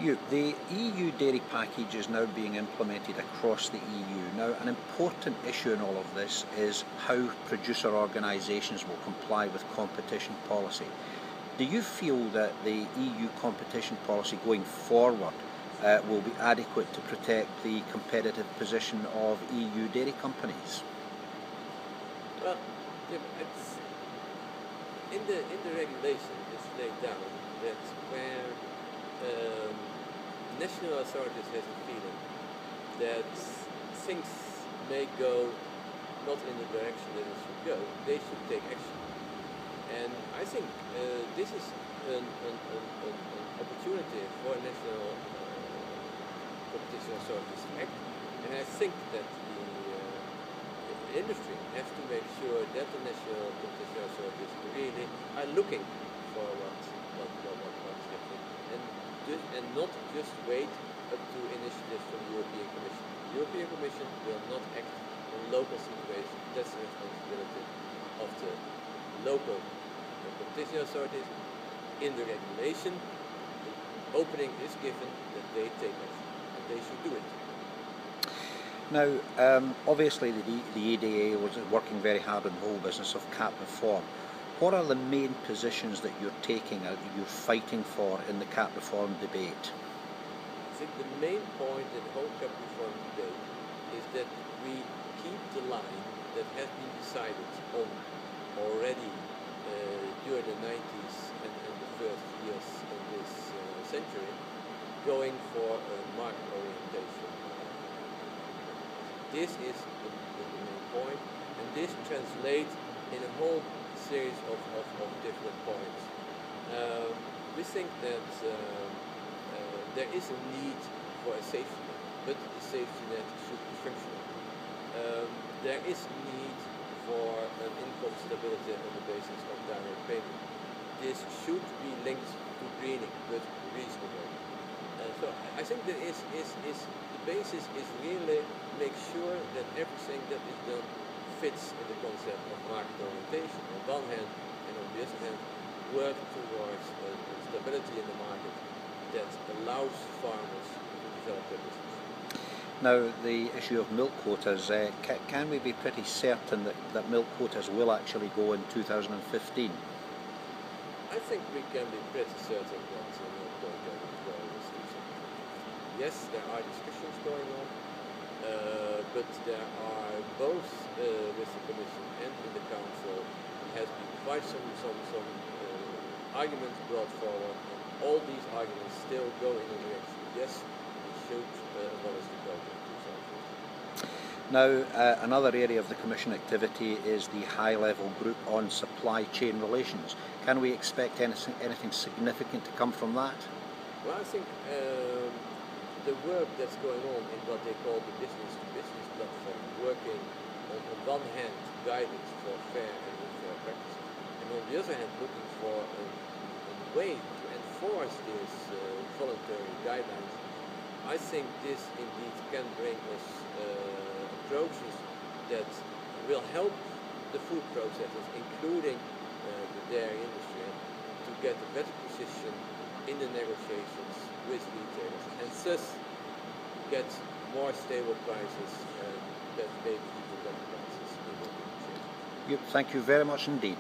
The EU dairy package is now being implemented across the EU. Now, an important issue in all of this is how producer organisations will comply with competition policy. Do you feel that the EU competition policy going forward will be adequate to protect the competitive position of EU dairy companies? Well, it's in the regulation it's laid down that where national authorities have a feeling that things may go not in the direction that it should go, they should take action. And I think this is an opportunity for national competition authorities to act. And I think that the industry has to make sure that the national competition authorities really are looking for what's happening, and not just wait up to initiatives from the European Commission. The European Commission will not act on local situations. That's the responsibility of the local competition authorities. In the regulation, the opening is given that they take action, and they should do it. Now, obviously the EDA was working very hard on the whole business of CAP reform. What are the main positions that you're taking, that you're fighting for in the CAP reform debate? I think the main point in the whole CAP reform debate is that we keep the line that has been decided on already during the 90s and the first years of this century, going for a market orientation. This is the main point, and this translates in a whole series of different points. We think that there is a need for a safety net, but the safety net should be functional. There is a need for an income stability on the basis of direct payment. This should be linked to greening, but reasonable. So I think that the basis is really make sure that everything that is done fits in the concept of market orientation on one hand, and on the other hand, work towards stability in the market that allows farmers to develop their business. Now, the issue of milk quotas, can we be pretty certain that milk quotas will actually go in 2015? I think we can be pretty certain that milk quotas will go in 2015. Yes, there are discussions going on, but there are both with the Commission and in the Council has been quite some arguments brought forward, and all these arguments still go in the direction, yes, we should abolish the quota in 2015. Now, another area of the Commission activity is the high-level group on supply chain relations. Can we expect anything significant to come from that? Well, I think the work that's going on in what they call the business-to-business platform, working on one hand guidance for fair and unfair practices, and on the other hand looking for a way to enforce these voluntary guidelines. I think this indeed can bring us approaches that will help the food processors, including the dairy industry, to get a better position in the negotiations with retailers, and thus get more stable prices and maybe even better prices in the negotiations. Thank you very much indeed.